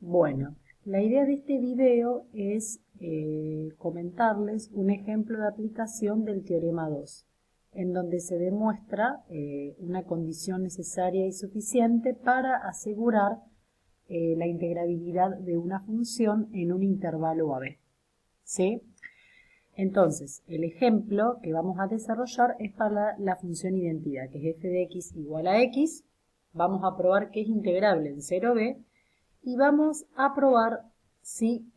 Bueno, la idea de este video es comentarles un ejemplo de aplicación del teorema 2, en donde se demuestra una condición necesaria y suficiente para asegurar la integrabilidad de una función en un intervalo AB. ¿Sí? Entonces, el ejemplo que vamos a desarrollar es para la función identidad, que es f de x igual a x. Vamos a probar que es integrable en 0b y vamos a probar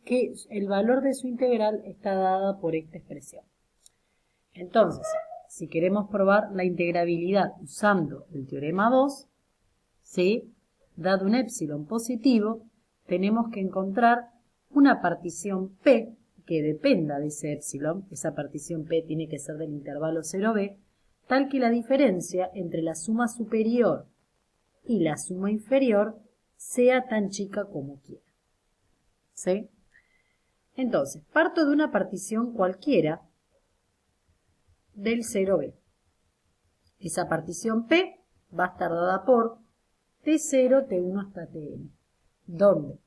que el valor de su integral está dada por esta expresión. Entonces, si queremos probar la integrabilidad usando el teorema 2, dado un épsilon positivo, tenemos que encontrar una partición P que dependa de ese épsilon. Esa partición P tiene que ser del intervalo 0b, tal que la diferencia entre la suma superior y la suma inferior sea tan chica como quiera. ¿Sí? Entonces, parto de una partición cualquiera del 0b. Esa partición P va a estar dada por T0, T1 hasta Tn, donde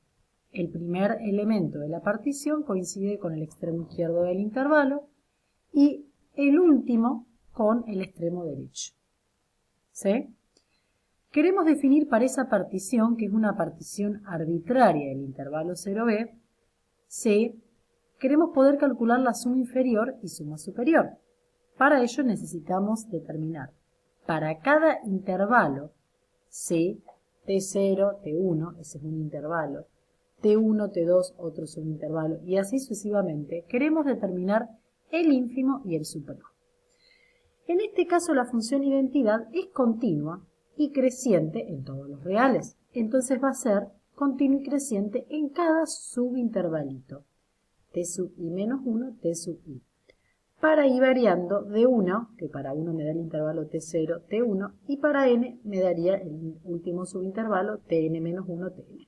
el primer elemento de la partición coincide con el extremo izquierdo del intervalo y el último con el extremo derecho. ¿Sí? Queremos definir para esa partición, que es una partición arbitraria del intervalo 0b, queremos poder calcular la suma inferior y suma superior. Para ello necesitamos determinar para cada intervalo, T0, T1, ese es un intervalo, T1, T2, otro subintervalo, y así sucesivamente, queremos determinar el ínfimo y el supremo. En este caso la función identidad es continua y creciente en todos los reales. Entonces va a ser continua y creciente en cada subintervalito. T sub i menos 1, T sub i. Para i variando de 1, que para 1 me da el intervalo T0, T1, y para n me daría el último subintervalo Tn menos 1, Tn.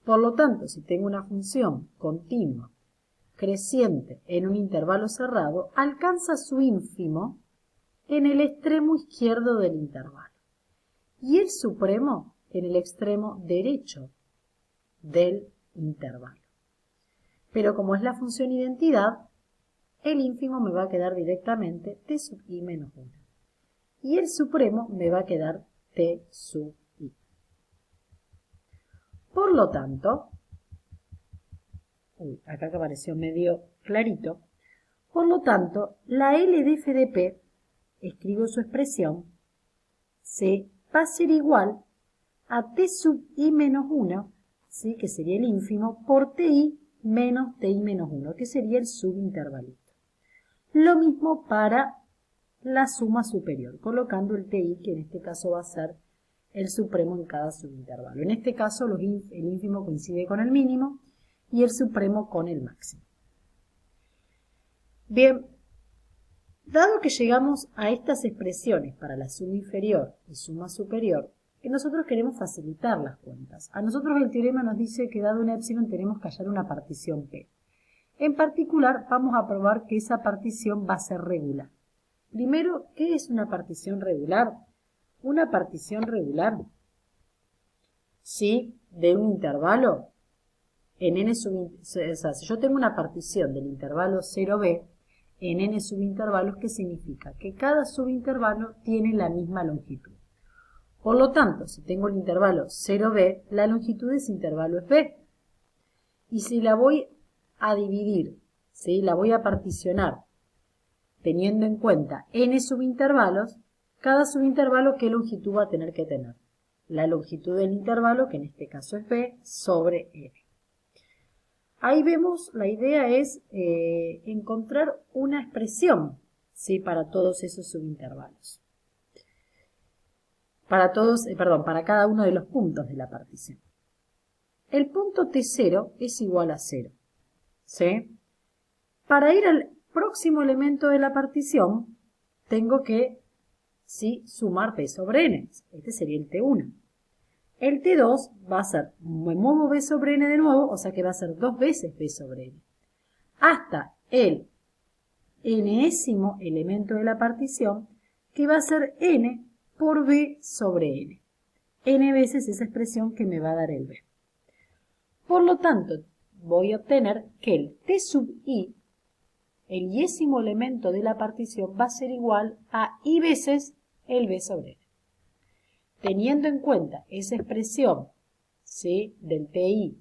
Por lo tanto, si tengo una función continua creciente en un intervalo cerrado, alcanza su ínfimo en el extremo izquierdo del intervalo y el supremo en el extremo derecho del intervalo. Pero como es la función identidad, el ínfimo me va a quedar directamente T sub i menos 1 y el supremo me va a quedar T sub i. Por lo tanto, acá que apareció medio clarito, por lo tanto, la L de f de P, escribo su expresión, va a ser igual a T sub i menos 1, que sería el ínfimo, por Ti menos Ti menos 1, que sería el subintervalito. Lo mismo para la suma superior, colocando el Ti, que en este caso va a ser el supremo en cada subintervalo. En este caso, el ínfimo coincide con el mínimo y el supremo con el máximo. Bien, dado que llegamos a estas expresiones para la suma inferior y suma superior, nosotros queremos facilitar las cuentas. A nosotros el teorema nos dice que dado un épsilon tenemos que hallar una partición P. En particular, vamos a probar que esa partición va a ser regular. Primero, ¿qué es una partición regular? Una partición regular, de un intervalo, en n si yo tengo una partición del intervalo 0b en n subintervalos, ¿qué significa? Que cada subintervalo tiene la misma longitud. Por lo tanto, si tengo el intervalo 0b, la longitud de ese intervalo es b. Y si la voy a dividir, la voy a particionar teniendo en cuenta n subintervalos, cada subintervalo, ¿qué longitud va a tener que tener? La longitud del intervalo, que en este caso es b, sobre n. Ahí vemos, la idea es encontrar una expresión, para todos esos subintervalos. Para cada uno de los puntos de la partición. El punto T0 es igual a 0. Para ir al próximo elemento de la partición, tengo que sumar P sobre N. Este sería el T1. El T2 va a ser, me muevo B sobre N de nuevo, o sea que va a ser 2 veces B sobre N. Hasta el enésimo elemento de la partición, que va a ser N por B sobre N. N veces esa expresión que me va a dar el B. Por lo tanto, voy a obtener que el t sub i, el yésimo elemento de la partición, va a ser igual a i veces el b sobre n. Teniendo en cuenta esa expresión, ¿sí?, del ti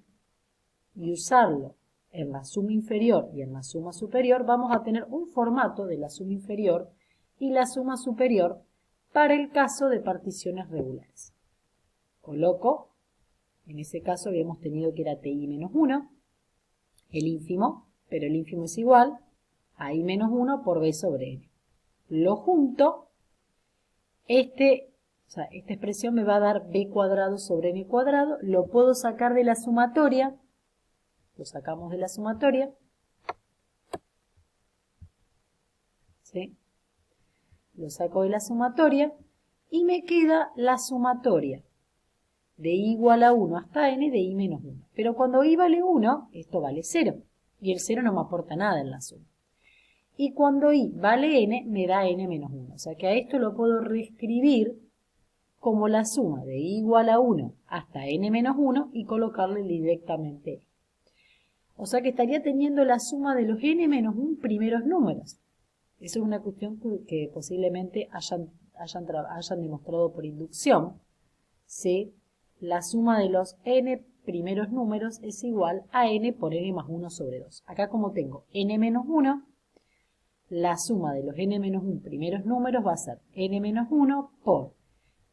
y usarlo en la suma inferior y en la suma superior, vamos a tener un formato de la suma inferior y la suma superior para el caso de particiones regulares. Coloco, en ese caso habíamos tenido que era ti menos 1, el ínfimo, pero el ínfimo es igual a i menos 1 por b sobre n. Lo junto, esta expresión me va a dar b cuadrado sobre n cuadrado, lo puedo sacar de la sumatoria, lo sacamos de la sumatoria, ¿sí? Lo saco de la sumatoria y me queda la sumatoria de i igual a 1 hasta n de i menos 1. Pero cuando i vale 1, esto vale 0, y el 0 no me aporta nada en la suma. Y cuando i vale n, me da n menos 1. O sea que a esto lo puedo reescribir como la suma de i igual a 1 hasta n menos 1 y colocarle directamente n. O sea que estaría teniendo la suma de los n menos 1 primeros números. Eso es una cuestión que posiblemente hayan demostrado por inducción. ¿Sí? La suma de los n primeros números es igual a n por n más 1 sobre 2. Acá como tengo n menos 1, la suma de los n menos 1 primeros números va a ser n menos 1 por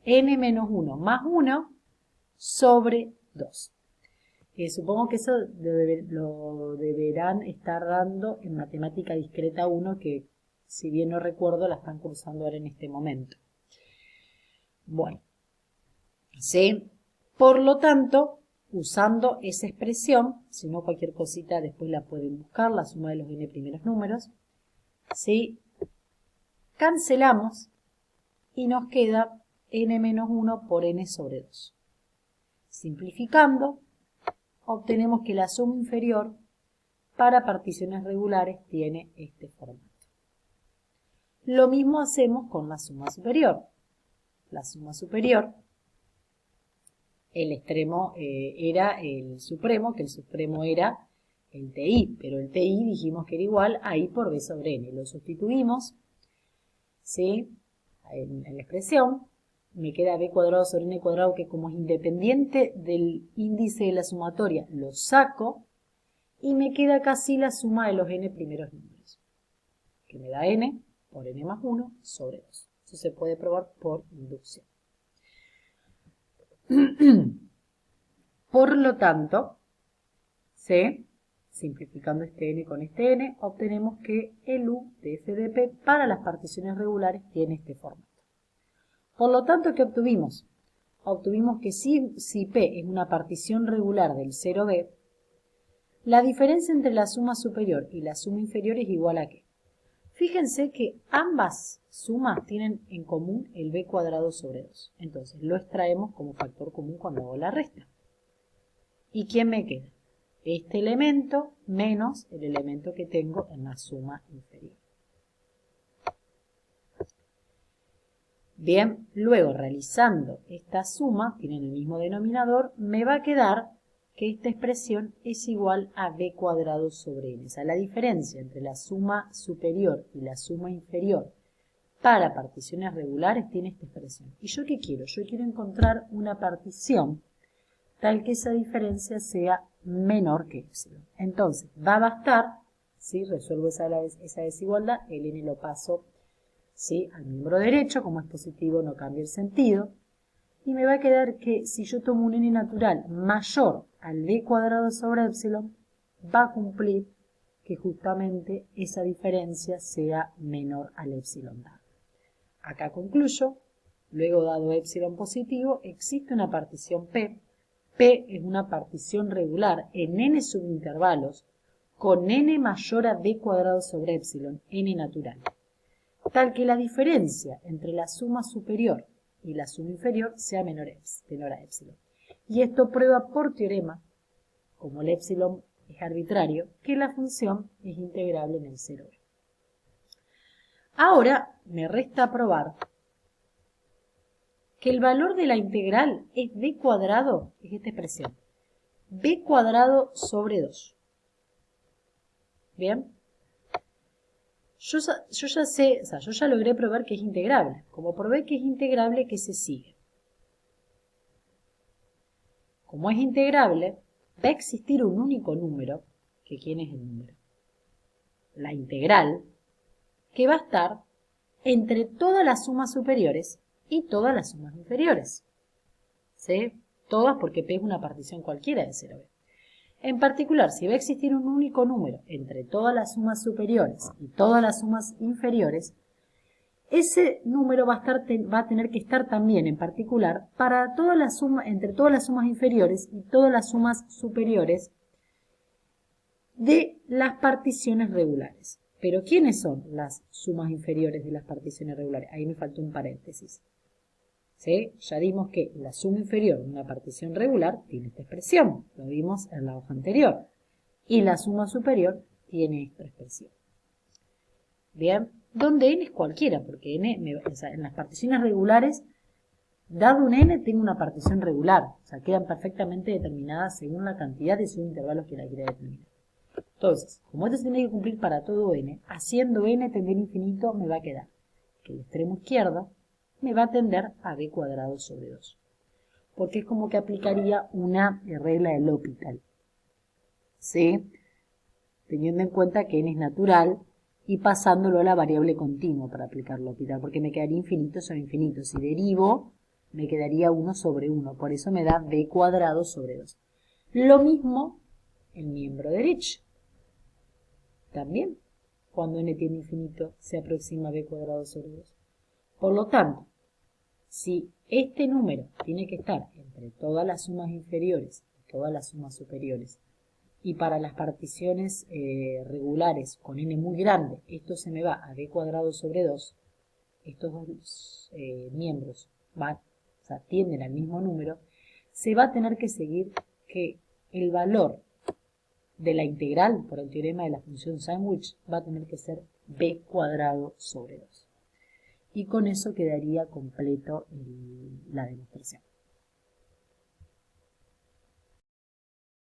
n menos 1 más 1 sobre 2. Supongo que eso lo deberán estar dando en matemática discreta 1, que si bien no recuerdo la están cursando ahora en este momento. Bueno, ¿sí? Por lo tanto, usando esa expresión, si no cualquier cosita después la pueden buscar, la suma de los n primeros números, ¿sí? Cancelamos y nos queda n menos 1 por n sobre 2. Simplificando, obtenemos que la suma inferior para particiones regulares tiene este formato. Lo mismo hacemos con la suma superior. La suma superior, el extremo era el supremo, que el supremo era el ti, pero el ti dijimos que era igual a i por b sobre n. Lo sustituimos, ¿sí?, en la expresión. Me queda b cuadrado sobre n cuadrado, que como es independiente del índice de la sumatoria, lo saco y me queda casi la suma de los n primeros números, que me da n por n más 1 sobre 2. Eso se puede probar por inducción. Por lo tanto, ¿sí?, simplificando este n con este n, obtenemos que el u de f de p para las particiones regulares tiene este formato. Por lo tanto, ¿qué obtuvimos? Obtuvimos que si P es una partición regular del 0B, la diferencia entre la suma superior y la suma inferior es igual a ¿qué? Fíjense que ambas sumas tienen en común el b cuadrado sobre 2. Entonces lo extraemos como factor común cuando hago la resta. ¿Y quién me queda? Este elemento menos el elemento que tengo en la suma inferior. Bien, luego realizando esta suma, tienen el mismo denominador, me va a quedar que esta expresión es igual a b cuadrado sobre n. O sea, la diferencia entre la suma superior y la suma inferior para particiones regulares tiene esta expresión. ¿Y yo qué quiero? Yo quiero encontrar una partición tal que esa diferencia sea menor que epsilon. Entonces, va a bastar, ¿sí?, resuelvo esa desigualdad, el n lo paso, ¿sí?, al miembro derecho, como es positivo no cambia el sentido, y me va a quedar que si yo tomo un n natural mayor al b cuadrado sobre epsilon, va a cumplir que justamente esa diferencia sea menor al epsilon dado. Acá concluyo, luego dado epsilon positivo, existe una partición P. P es una partición regular en n subintervalos con n mayor a b cuadrado sobre epsilon, n natural, tal que la diferencia entre la suma superior y la suma inferior sea menor a epsilon. Y esto prueba por teorema, como el epsilon es arbitrario, que la función es integrable en el 0b. Ahora me resta probar que el valor de la integral es b cuadrado, es esta expresión, b cuadrado sobre 2. ¿Bien? Yo ya sé, o sea, yo ya logré probar que es integrable. Como probé que es integrable, ¿qué se sigue? Como es integrable, va a existir un único número, que ¿quién es el número? La integral, que va a estar entre todas las sumas superiores y todas las sumas inferiores. ¿Sí? Todas porque P es una partición cualquiera de 0b. En particular, si va a existir un único número entre todas las sumas superiores y todas las sumas inferiores, ese número va a tener que estar también en particular para todas las sumas, entre todas las sumas inferiores y todas las sumas superiores de las particiones regulares. Pero ¿quiénes son las sumas inferiores de las particiones regulares? Ahí me faltó un paréntesis. ¿Sí? Ya dimos que la suma inferior de una partición regular tiene esta expresión, lo vimos en la hoja anterior, y la suma superior tiene esta expresión. Bien, donde n es cualquiera, porque o sea, en las particiones regulares, dado un n, tengo una partición regular, o sea, quedan perfectamente determinadas según la cantidad de subintervalos que la quiera determinar. Entonces, como esto se tiene que cumplir para todo n, haciendo n tender a infinito me va a quedar que el extremo izquierdo me va a tender a b cuadrado sobre 2. Porque es como que aplicaría una regla de L'Hopital. ¿Sí? Teniendo en cuenta que n es natural y pasándolo a la variable continua para aplicar L'Hopital, porque me quedaría infinito sobre infinito. Si derivo, me quedaría 1 sobre 1. Por eso me da b cuadrado sobre 2. Lo mismo el miembro derecho. También, cuando n tiende a infinito, se aproxima a b cuadrado sobre 2. Por lo tanto, si este número tiene que estar entre todas las sumas inferiores y todas las sumas superiores, y para las particiones regulares con n muy grande, esto se me va a b cuadrado sobre 2, estos dos miembros o sea, tienden al mismo número, se va a tener que seguir que el valor de la integral por el teorema de la función sándwich va a tener que ser b cuadrado sobre 2. Y con eso quedaría completo la demostración.